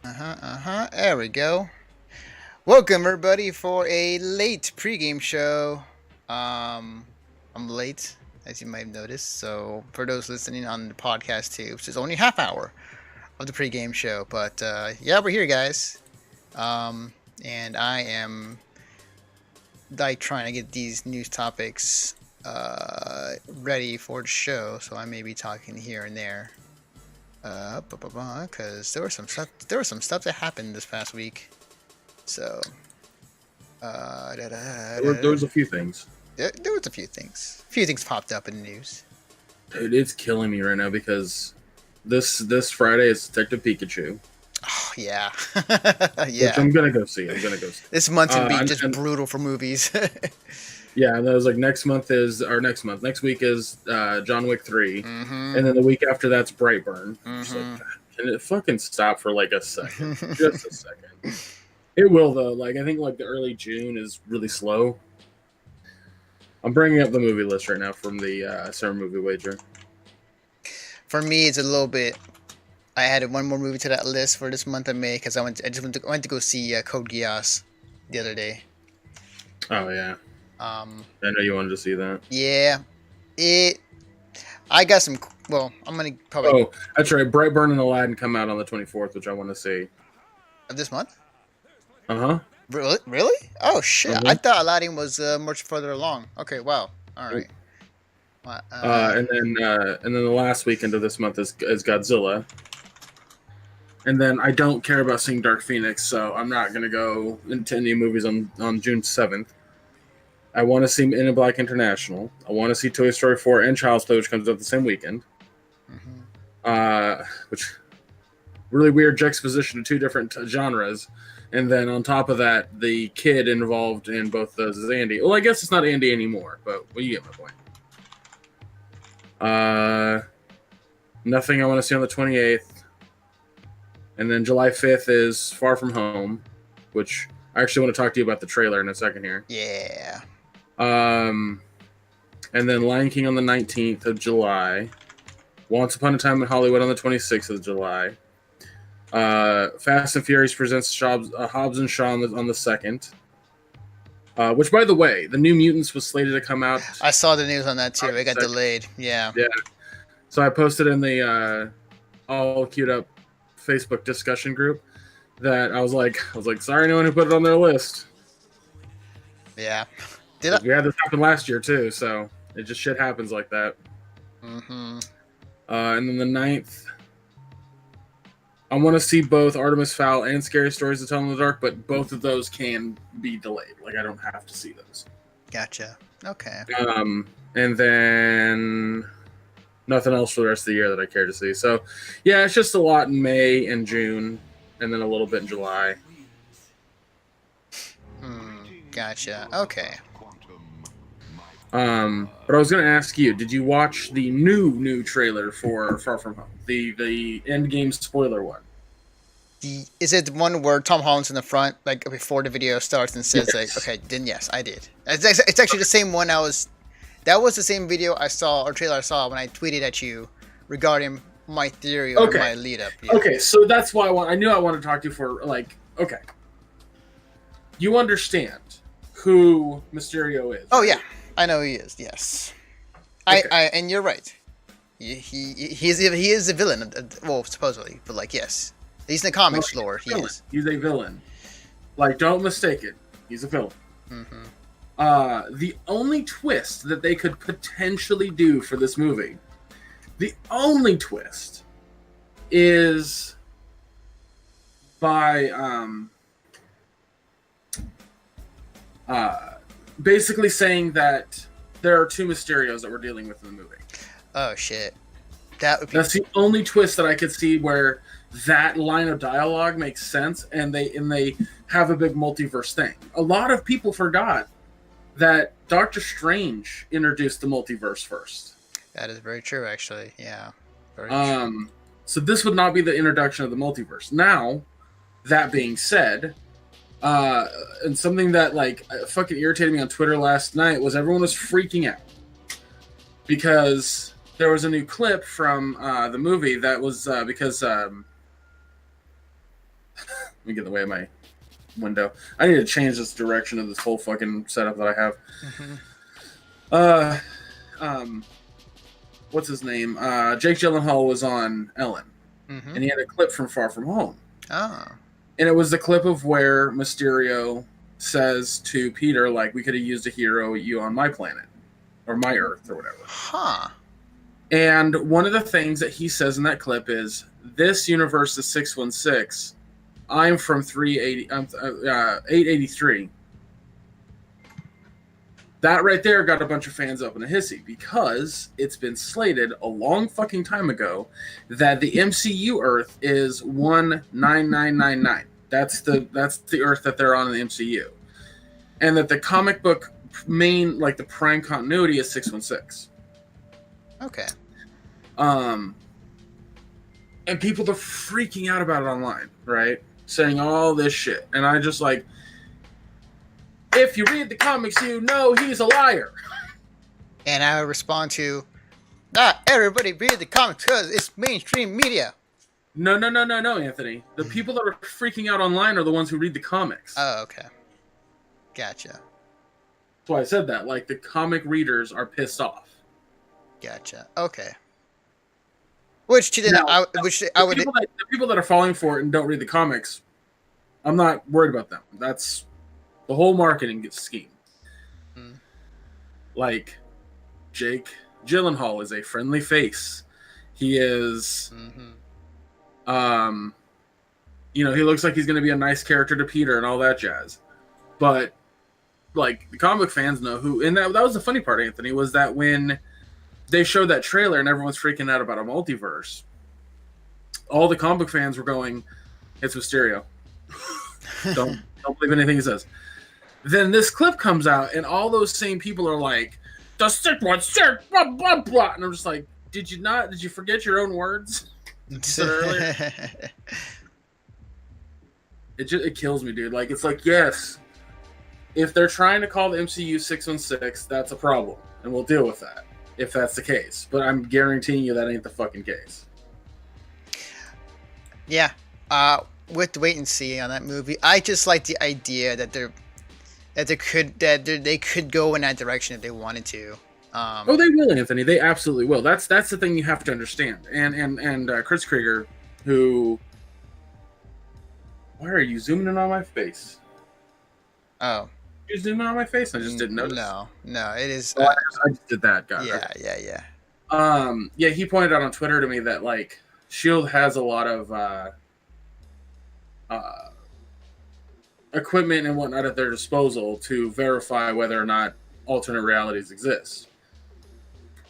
There we go. Welcome everybody for a late pregame show. I'm late, as you might have noticed. So for those listening on the podcast too, it's only half hour of the pregame show. But yeah, we're here, guys. And I am like trying to get these news topics ready for the show, so I may be talking here and there. Because there was some stuff that happened this past week. So, There was a few things. there was a few things. A few things popped up in the news. Dude, it's killing me right now because this Friday is Detective Pikachu. Oh yeah, Which I'm gonna go see. This month would be just brutal for movies. Yeah, and that was like next week is John Wick 3, and then the week after that's Brightburn. Like, can it fucking stop for like a second? Just a second. It will though. Like I think like the early June is really slow. I'm bringing up the movie list right now from the Summer Movie Wager. For me, it's a little bit. I added one more movie to that list for this month of May because I went to go see Code Geass the other day. Oh yeah. I know you wanted to see that. Yeah, I got some. Well, I'm gonna probably. Oh, that's right. Brightburn and Aladdin come out on the 24th, which I want to see. Of this month? Uh-huh. Really? Oh shit! I thought Aladdin was much further along. Okay, wow. All right. And then the last weekend of this month is Godzilla. And then I don't care about seeing Dark Phoenix, so I'm not gonna go into any movies on June 7th. I want to see Men in Black International. I want to see Toy Story 4 and Child's Play, which comes out the same weekend. Which really weird juxtaposition of two different genres. And then on top of that, the kid involved in both those is Andy. Well, I guess it's not Andy anymore, but well, you get my point. Nothing I want to see on the 28th. And then July 5th is Far From Home, which I actually want to talk to you about the trailer in a second here. Yeah. And then Lion King on the 19th of July. Once Upon a Time in Hollywood on the 26th of July. Fast and Furious presents Hobbs and Shaw on the 2nd. Which, by the way, the New Mutants was slated to come out. I saw the news on that too. It got delayed. Yeah. Yeah. So I posted in the all queued up Facebook discussion group that I was like, sorry, anyone who put it on their list. Yeah. We had this happen last year too, so it just shit happens like that. And then the 9th, I want to see both Artemis Fowl and Scary Stories to Tell in the Dark, but both of those can be delayed. Like, I don't have to see those. Gotcha. Okay. And then nothing else for the rest of the year that I care to see. So, yeah, it's just a lot in May and June, and then a little bit in July. Gotcha. Okay. But I was going to ask you, did you watch the new trailer for Far From Home? The Endgame spoiler one? Is it the one where Tom Holland's in the front, like before the video starts and says, yes. Like, okay, then yes, I did. It's actually the same one that was the same video I saw, or trailer I saw when I tweeted at you regarding my theory or my lead up. Yeah. Okay, so that's why I knew I wanted to talk to you for, like, okay. You understand who Mysterio is? Oh, yeah. I know he is. Yes, okay. And you're right. He is a villain. Well, supposedly, but like yes, he's in the comics lore. He is. He's a villain. Like, don't mistake it. He's a villain. The only twist that they could potentially do for this movie, the only twist, is by basically saying that there are two Mysterios that we're dealing with in the movie. Oh shit! That's the only twist that I could see where that line of dialogue makes sense, and they have a big multiverse thing. A lot of people forgot that Doctor Strange introduced the multiverse first. That is very true, actually. Yeah. Very true. So this would not be the introduction of the multiverse. Now, that being said. And something that like fucking irritated me on Twitter last night was everyone was freaking out because there was a new clip from the movie that was because Let me get in the way of my window. I need to change this direction of this whole fucking setup that I have. What's his name? Jake Gyllenhaal was on Ellen, and he had a clip from Far From Home. Oh. And it was the clip of where Mysterio says to Peter, like, we could have used a hero, you on my planet, or my Earth, or whatever. Huh. And one of the things that he says in that clip is, this universe is 616. I'm from 883. That right there got a bunch of fans up in a hissy because it's been slated a long fucking time ago that the MCU Earth is 19999. That's the Earth that they're on in the MCU, and that the comic book main, like the prime continuity, is 616. Okay. And people are freaking out about it online, right? Saying all this shit, and I just like, if you read the comics, you know he's a liar. And I would respond to, not everybody read the comics because it's mainstream media. No, Anthony. The people that are freaking out online are the ones who read the comics. Oh, okay. Gotcha. That's why I said that. Like, the comic readers are pissed off. Gotcha. Okay. The people that are falling for it and don't read the comics, I'm not worried about them. That's the whole marketing scheme. Like, Jake Gyllenhaal is a friendly face. He is, he looks like he's going to be a nice character to Peter and all that jazz. But, like, the comic fans know who, and that was the funny part, Anthony, was that when they showed that trailer and everyone's freaking out about a multiverse, all the comic fans were going, it's Mysterio. don't believe anything he says. Then this clip comes out and all those same people are like, the sick one, sick, blah, blah, blah. And I'm just like, did you forget your own words? You said earlier? It kills me, dude. Like, it's like, yes, if they're trying to call the MCU 616, that's a problem. And we'll deal with that if that's the case. But I'm guaranteeing you that ain't the fucking case. Yeah. We'll have to wait and see on that movie. I just like the idea that they could go in that direction if they wanted to. Oh, they will, Anthony. They absolutely will. That's the thing you have to understand. And Chris Krieger, who, why are you zooming in on my face? Oh, you zooming in on my face? I just didn't notice. No, it is. I just did that. Got it. Yeah. Yeah. He pointed out on Twitter to me that, like, Shield has a lot of equipment and whatnot at their disposal to verify whether or not alternate realities exist,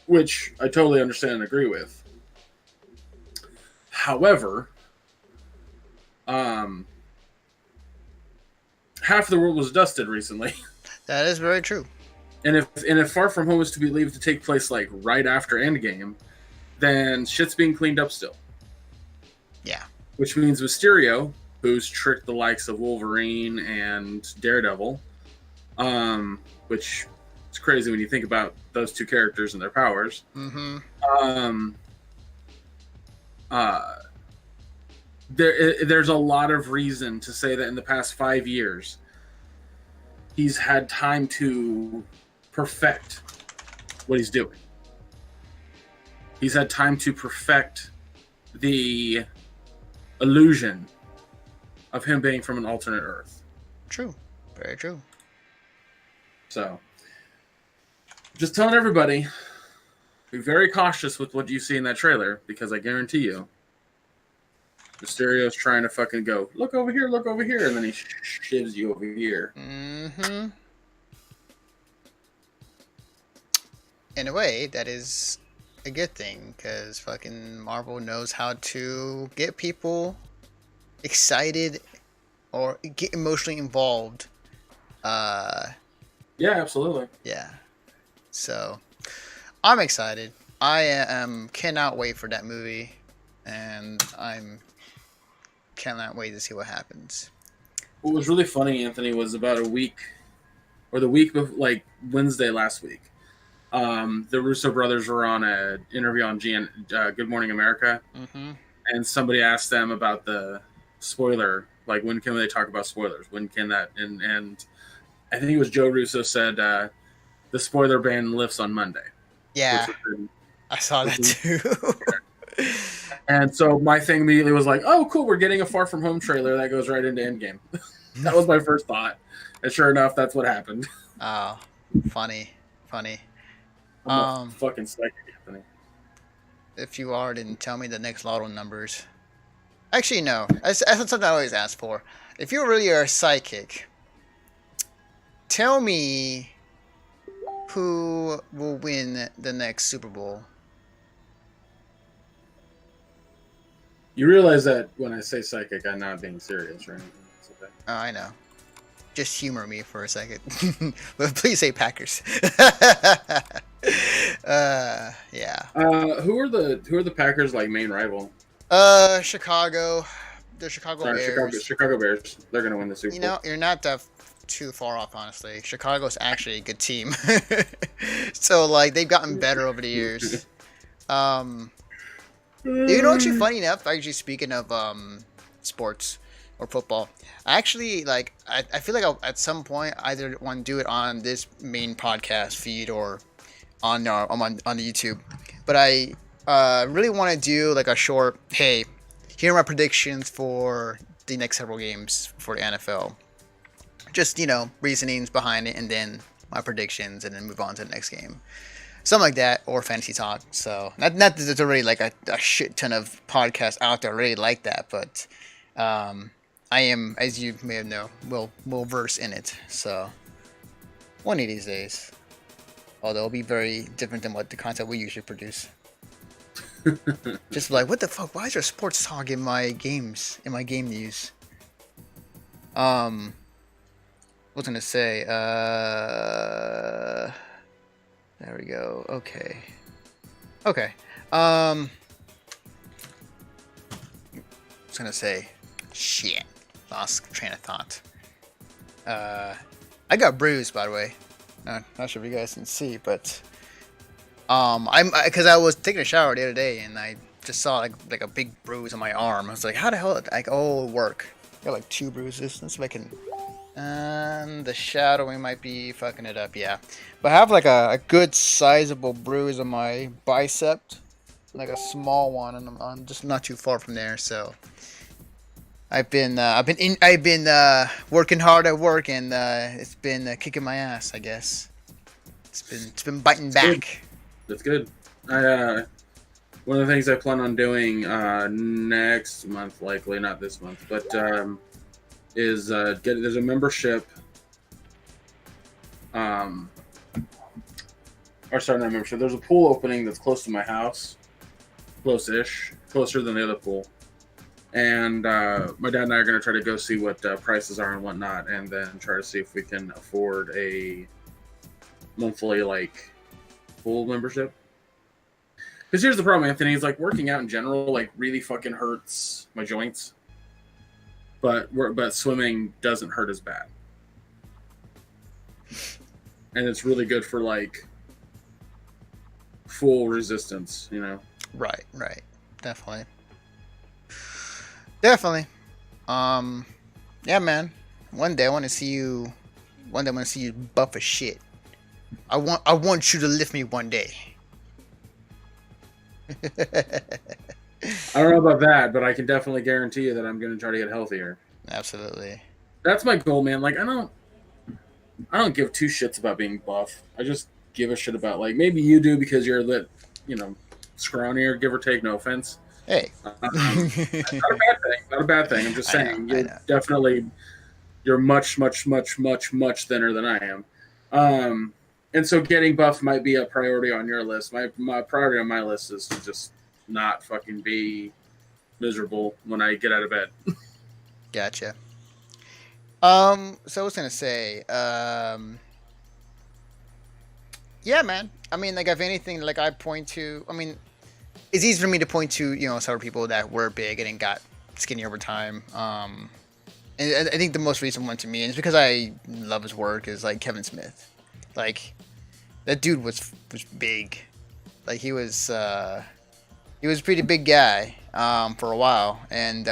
which I totally understand and agree with. However, half the world was dusted recently. That is very true. And if Far From Home is to be believed to take place like right after Endgame, then shit's being cleaned up still. Yeah. Which means Mysterio, who's tricked the likes of Wolverine and Daredevil, which is crazy when you think about those two characters and their powers. There's a lot of reason to say that in the past 5 years, he's had time to perfect what he's doing. He's had time to perfect the illusion of him being from an alternate Earth. True. Very true. So, just telling everybody, be very cautious with what you see in that trailer, because I guarantee you, Mysterio's trying to fucking go, look over here, and then he shivs you over here. In a way, that is a good thing, because fucking Marvel knows how to get people excited or get emotionally involved. Yeah, absolutely. Yeah. So, I'm excited. I cannot wait for that movie, and cannot wait to see what happens. What was really funny, Anthony, was about a week, or the week before, like Wednesday last week, the Russo brothers were on an interview on Good Morning America, and somebody asked them about the spoiler Like, when can they talk about spoilers? When can that? And I think it was Joe Russo said the spoiler ban lifts on Monday, which Yeah, was I saw that too. and so my thing immediately was like, oh, cool, we're getting a Far From Home trailer that goes right into Endgame. That was my first thought, and sure enough, that's what happened. Oh, funny. I'm a fucking psychic, Anthony. If you are, then tell me the next lotto numbers. Actually, no. That's something I always ask for. If you really are psychic, tell me who will win the next Super Bowl. You realize that when I say psychic, I'm not being serious, right? Okay. Oh, I know. Just humor me for a second. But please say Packers. Yeah. Who are the Packers like main rival? Chicago. The Chicago Bears. Chicago Bears. They're gonna win the Super Bowl. You know, you're not that too far off, honestly. Chicago's actually a good team. So, like, they've gotten better over the years. You know, actually, funny enough, actually, speaking of sports or football, actually, like, I feel like I'll, at some point, either want to do it on this main podcast feed or on the YouTube. But I really want to do, like, a short, hey, here are my predictions for the next several games for the NFL. Just, you know, reasonings behind it, and then my predictions, and then move on to the next game. Something like that, or fantasy talk. So, not that there's already like a shit ton of podcasts out there already like that, but I am, as you may know, will verse in it. So, one of these days. Although it'll be very different than what the content we usually produce. Just like, what the fuck? Why is there sports talk in my games, in my game news? What was I gonna say? There we go. Okay. I was gonna say, shit. Lost train of thought. I got bruised, by the way. Not sure if you guys can see, but because I was taking a shower the other day and I just saw like a big bruise on my arm. I was like, how the hell? Like, oh, work. I got like 2 bruises. Let's see if I can. The shadowing might be fucking it up, yeah. But I have like a good sizable bruise on my bicep, like a small one, and I'm just not too far from there. So I've been working hard at work, and it's been kicking my ass, I guess. It's been biting back. That's good. One of the things I plan on doing next month, likely not this month, but is there's a membership. Or sorry, not membership. There's a pool opening that's close to my house, close-ish, closer than the other pool. And my dad and I are going to try to go see what prices are and whatnot, and then try to see if we can afford a monthly like pool membership. Because here's the problem, Anthony. Is like working out in general like really fucking hurts my joints, but swimming doesn't hurt as bad, and it's really good for like full resistance, you know. Right, definitely. Yeah, man. One day I want to see you buff as shit. I want you to lift me one day. I don't know about that, but I can definitely guarantee you that I'm going to try to get healthier. Absolutely. That's my goal, man. Like I don't give 2 shits about being buff. I just give a shit about like maybe you do because you're lit, you know, scrawnier, give or take. No offense. Hey. Not a bad thing. Not a bad thing. I'm just saying you're much thinner than I am. And so getting buff might be a priority on your list. My priority on my list is to just not fucking be miserable when I get out of bed. Gotcha. So I was gonna say, yeah, man. I mean, like, if anything, like, I point to, I mean, it's easy for me to point to, you know, several people that were big and then got skinny over time. And I think the most recent one to me, and it's because I love his work, is like Kevin Smith. Like, that dude was big. Like, he was a pretty big guy for a while, and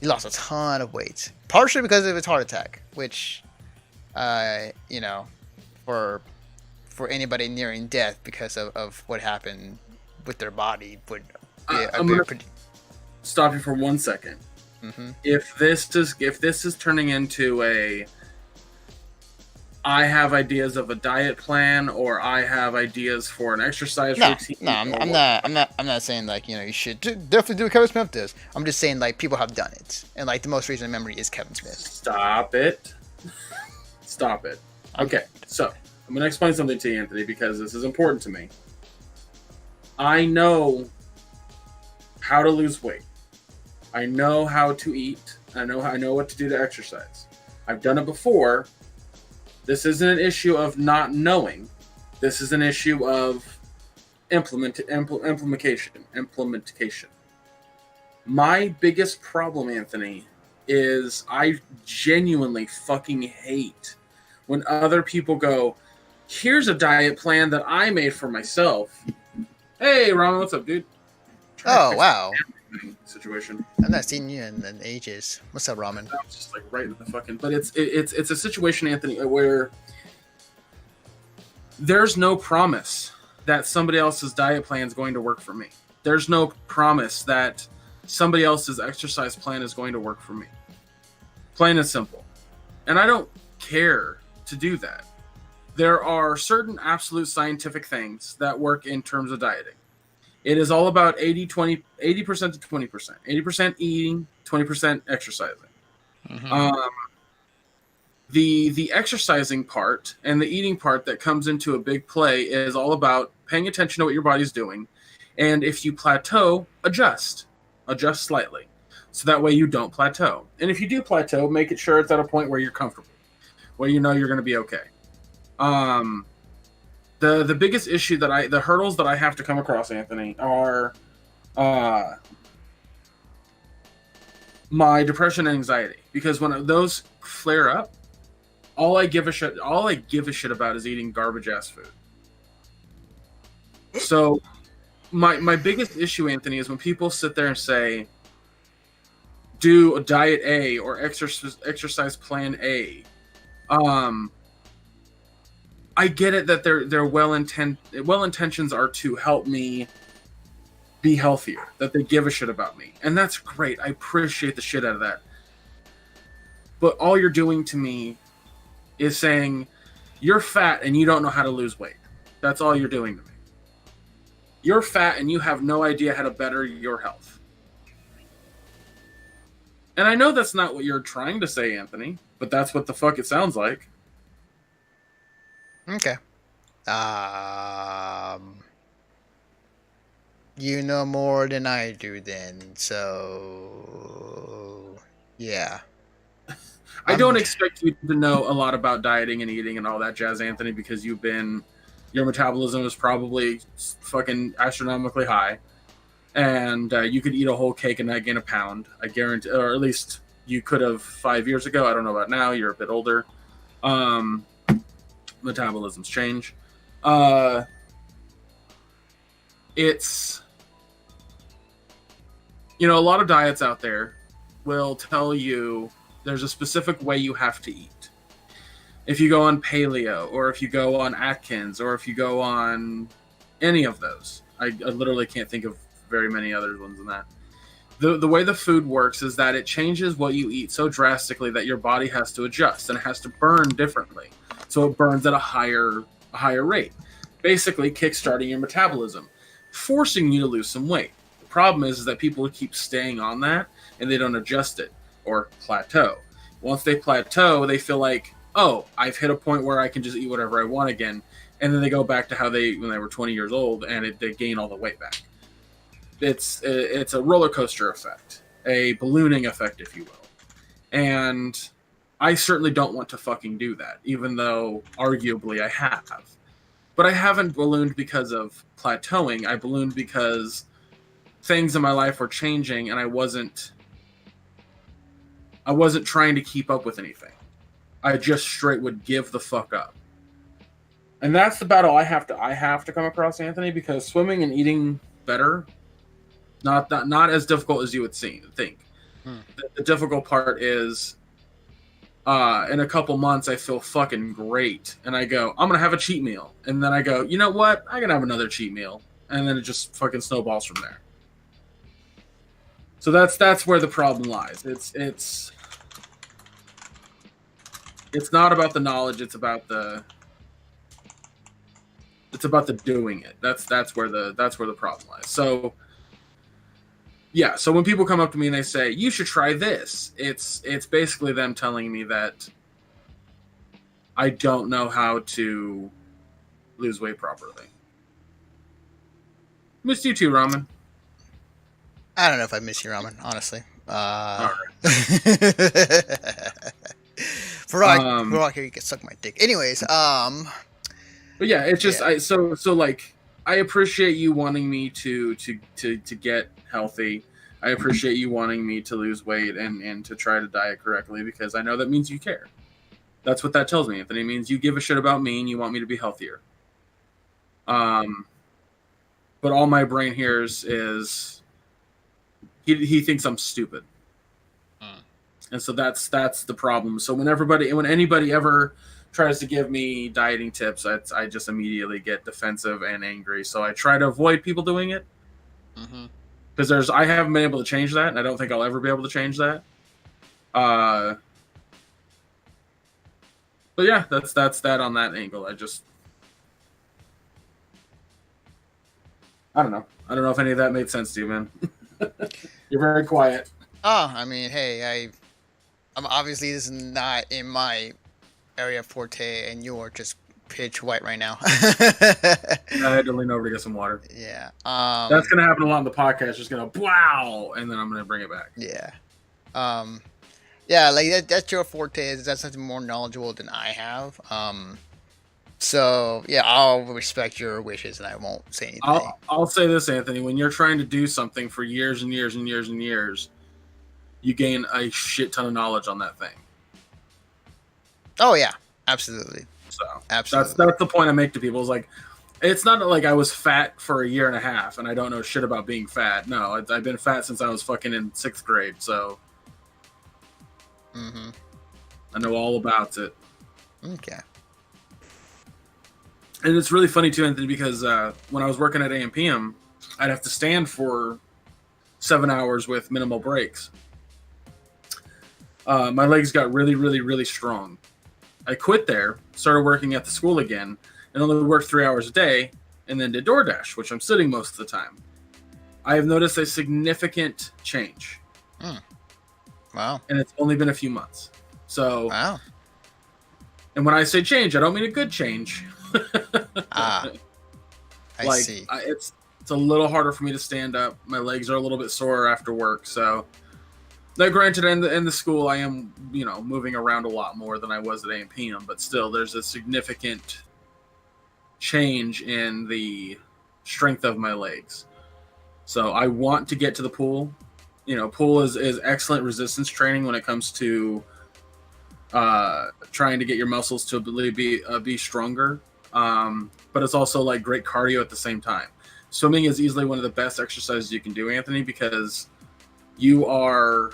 He lost a ton of weight, partially because of his heart attack, which, you know, for anybody nearing death because of what happened with their body would be a I'm good. gonna stop you for 1 second. Mm-hmm. If this is turning into a I have ideas of a diet plan, or I have ideas for an exercise routine. No, I'm not saying like you should definitely do what Kevin Smith does. I'm just saying like people have done it, and like the most recent memory is Kevin Smith. Stop it. Stop it. Okay, so I'm going to explain something to you, Anthony, because this is important to me. I know how to lose weight. I know how to eat. I know what to do to exercise. I've done it before. This isn't an issue of not knowing. This is an issue of implementation. My biggest problem, Anthony, is I genuinely fucking hate when other people go, here's a diet plan that I made for myself. Hey, Ron, what's up, dude? Oh, wow. Situation. I've not seen you in ages. What's up, Ramen? That was just like right in the fucking. But it's a situation, Anthony, where there's no promise that somebody else's diet plan is going to work for me. There's no promise that somebody else's exercise plan is going to work for me. Plain and simple. And I don't care to do that. There are certain absolute scientific things that work in terms of dieting. It is all about 80% to 20%. 80% eating, 20% exercising. Mm-hmm. The exercising part and the eating part that comes into a big play is all about paying attention to what your body's doing. And if you plateau, adjust slightly. So that way you don't plateau. And if you do plateau, make it sure it's at a point where you're comfortable, where you know you're going to be okay. The biggest issue the hurdles that I have to come across, Anthony, are my depression and anxiety. Because when those flare up, all I give a shit about is eating garbage ass food. So my biggest issue, Anthony, is when people sit there and say, do a diet A or exercise plan A. I get it that their well intentions are to help me be healthier, that they give a shit about me. And that's great. I appreciate the shit out of that. But all you're doing to me is saying, you're fat and you don't know how to lose weight. That's all you're doing to me. You're fat and you have no idea how to better your health. And I know that's not what you're trying to say, Anthony, but that's what the fuck it sounds like. Okay. You know more than I do then, so yeah. I don't expect you to know a lot about dieting and eating and all that jazz, Anthony, because your metabolism is probably fucking astronomically high. And you could eat a whole cake and not gain a pound. I guarantee, or at least you could have 5 years ago. I don't know about now. You're a bit older. Metabolisms change. It's, a lot of diets out there will tell you there's a specific way you have to eat. If you go on paleo, or if you go on Atkins, or if you go on any of those, I literally can't think of very many other ones than that. The way the food works is that it changes what you eat so drastically that your body has to adjust and it has to burn differently. So it burns at a higher rate, basically kickstarting your metabolism, forcing you to lose some weight. The problem is that people keep staying on that and they don't adjust it or plateau. Once they plateau, they feel like, oh, I've hit a point where I can just eat whatever I want again. And then they go back to when they were 20 years old and they gain all the weight back. It's a roller coaster effect, a ballooning effect, if you will. And I certainly don't want to fucking do that, even though arguably I have. But I haven't ballooned because of plateauing. I ballooned because things in my life were changing and I wasn't trying to keep up with anything. I just straight would give the fuck up. And that's the battle I have to come across, Anthony, because swimming and eating better, not as difficult as you would think. The difficult part is in a couple months I feel fucking great, and I go, I'm gonna have a cheat meal, and then I go, you know what? I'm gonna have another cheat meal, and then it just fucking snowballs from there. So that's where the problem lies. It's not about the knowledge. It's about the doing it. That's where the problem lies. So yeah. So when people come up to me and they say you should try this, it's basically them telling me that I don't know how to lose weight properly. Missed you too, Ramen. I don't know if I miss you, Ramen. Honestly. All For all here, you can suck my dick. Anyways, But yeah, it's just so like I appreciate you wanting me to get healthy. I appreciate you wanting me to lose weight and to try to diet correctly, because I know that means you care. That's what that tells me, Anthony. It means you give a shit about me and you want me to be healthier. But all my brain hears is he thinks I'm stupid. And so that's the problem. So when anybody ever tries to give me dieting tips, I just immediately get defensive and angry. So I try to avoid people doing it. Because I haven't been able to change that, and I don't think I'll ever be able to change that. But yeah, that's that on that angle. I don't know. I don't know if any of that made sense to you, man. You're very quiet. Oh, I mean, hey, I'm obviously this is not in my area of forte, and you're just pitch white right now. I had to lean over to get some water. Yeah. That's gonna happen a lot on the podcast. Just gonna wow, and then I'm gonna bring it back. Yeah. Yeah, like that's your forte. That's something more knowledgeable than I have. So yeah, I'll respect your wishes, and I won't say anything. I'll say this, Anthony. When you're trying to do something for years and years and years and years, you gain a shit ton of knowledge on that thing. Oh yeah, absolutely. So absolutely, that's the point I make to people. Is like, it's not like I was fat for a year and a half and I don't know shit about being fat. No, I've been fat since I was fucking in 6th grade. So I know all about it. Okay. And it's really funny too, Anthony, because when I was working at AMPM, I'd have to stand for 7 hours with minimal breaks. My legs got really, really, really strong. I quit there, started working at the school again, and only worked 3 hours a day, and then did DoorDash, which I'm sitting most of the time. I have noticed a significant change. Wow. And it's only been a few months. So, wow. And when I say change, I don't mean a good change. I see. It's a little harder for me to stand up. My legs are a little bit sore after work. So, now granted, in the school, I am, moving around a lot more than I was at AMPM, but still, there's a significant change in the strength of my legs. So, I want to get to the pool. Pool is excellent resistance training when it comes to trying to get your muscles to be stronger. But it's also like great cardio at the same time. Swimming is easily one of the best exercises you can do, Anthony, because you are,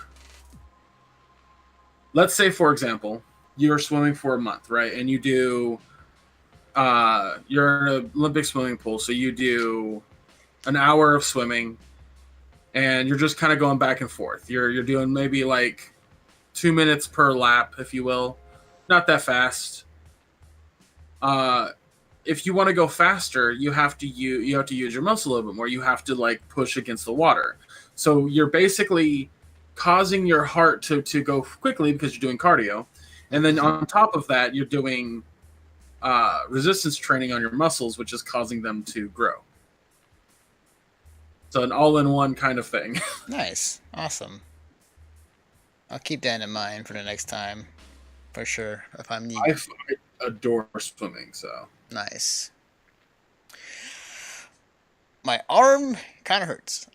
let's say, for example, you're swimming for a month, right? And you do, you're in an Olympic swimming pool. So you do an hour of swimming and you're just kind of going back and forth. You're doing maybe like 2 minutes per lap, if you will. Not that fast. If you want to go faster, you have to use your muscle a little bit more. You have to like push against the water. So you're basically causing your heart to go quickly because you're doing cardio. And then on top of that, you're doing resistance training on your muscles, which is causing them to grow. So an all-in-one kind of thing. Nice. Awesome. I'll keep that in mind for the next time. For sure. If I'm needed. I adore swimming, so. Nice. My arm kind of hurts.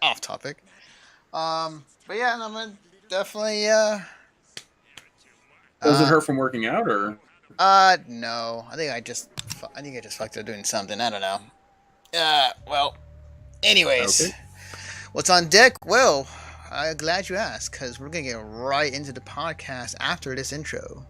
Off topic. But yeah, I'm gonna definitely. Does it hurt from working out, or? No. I think I just fucked up doing something. I don't know. Well. Anyways, okay. What's on deck? Well, I'm glad you asked, because we're going to get right into the podcast after this intro.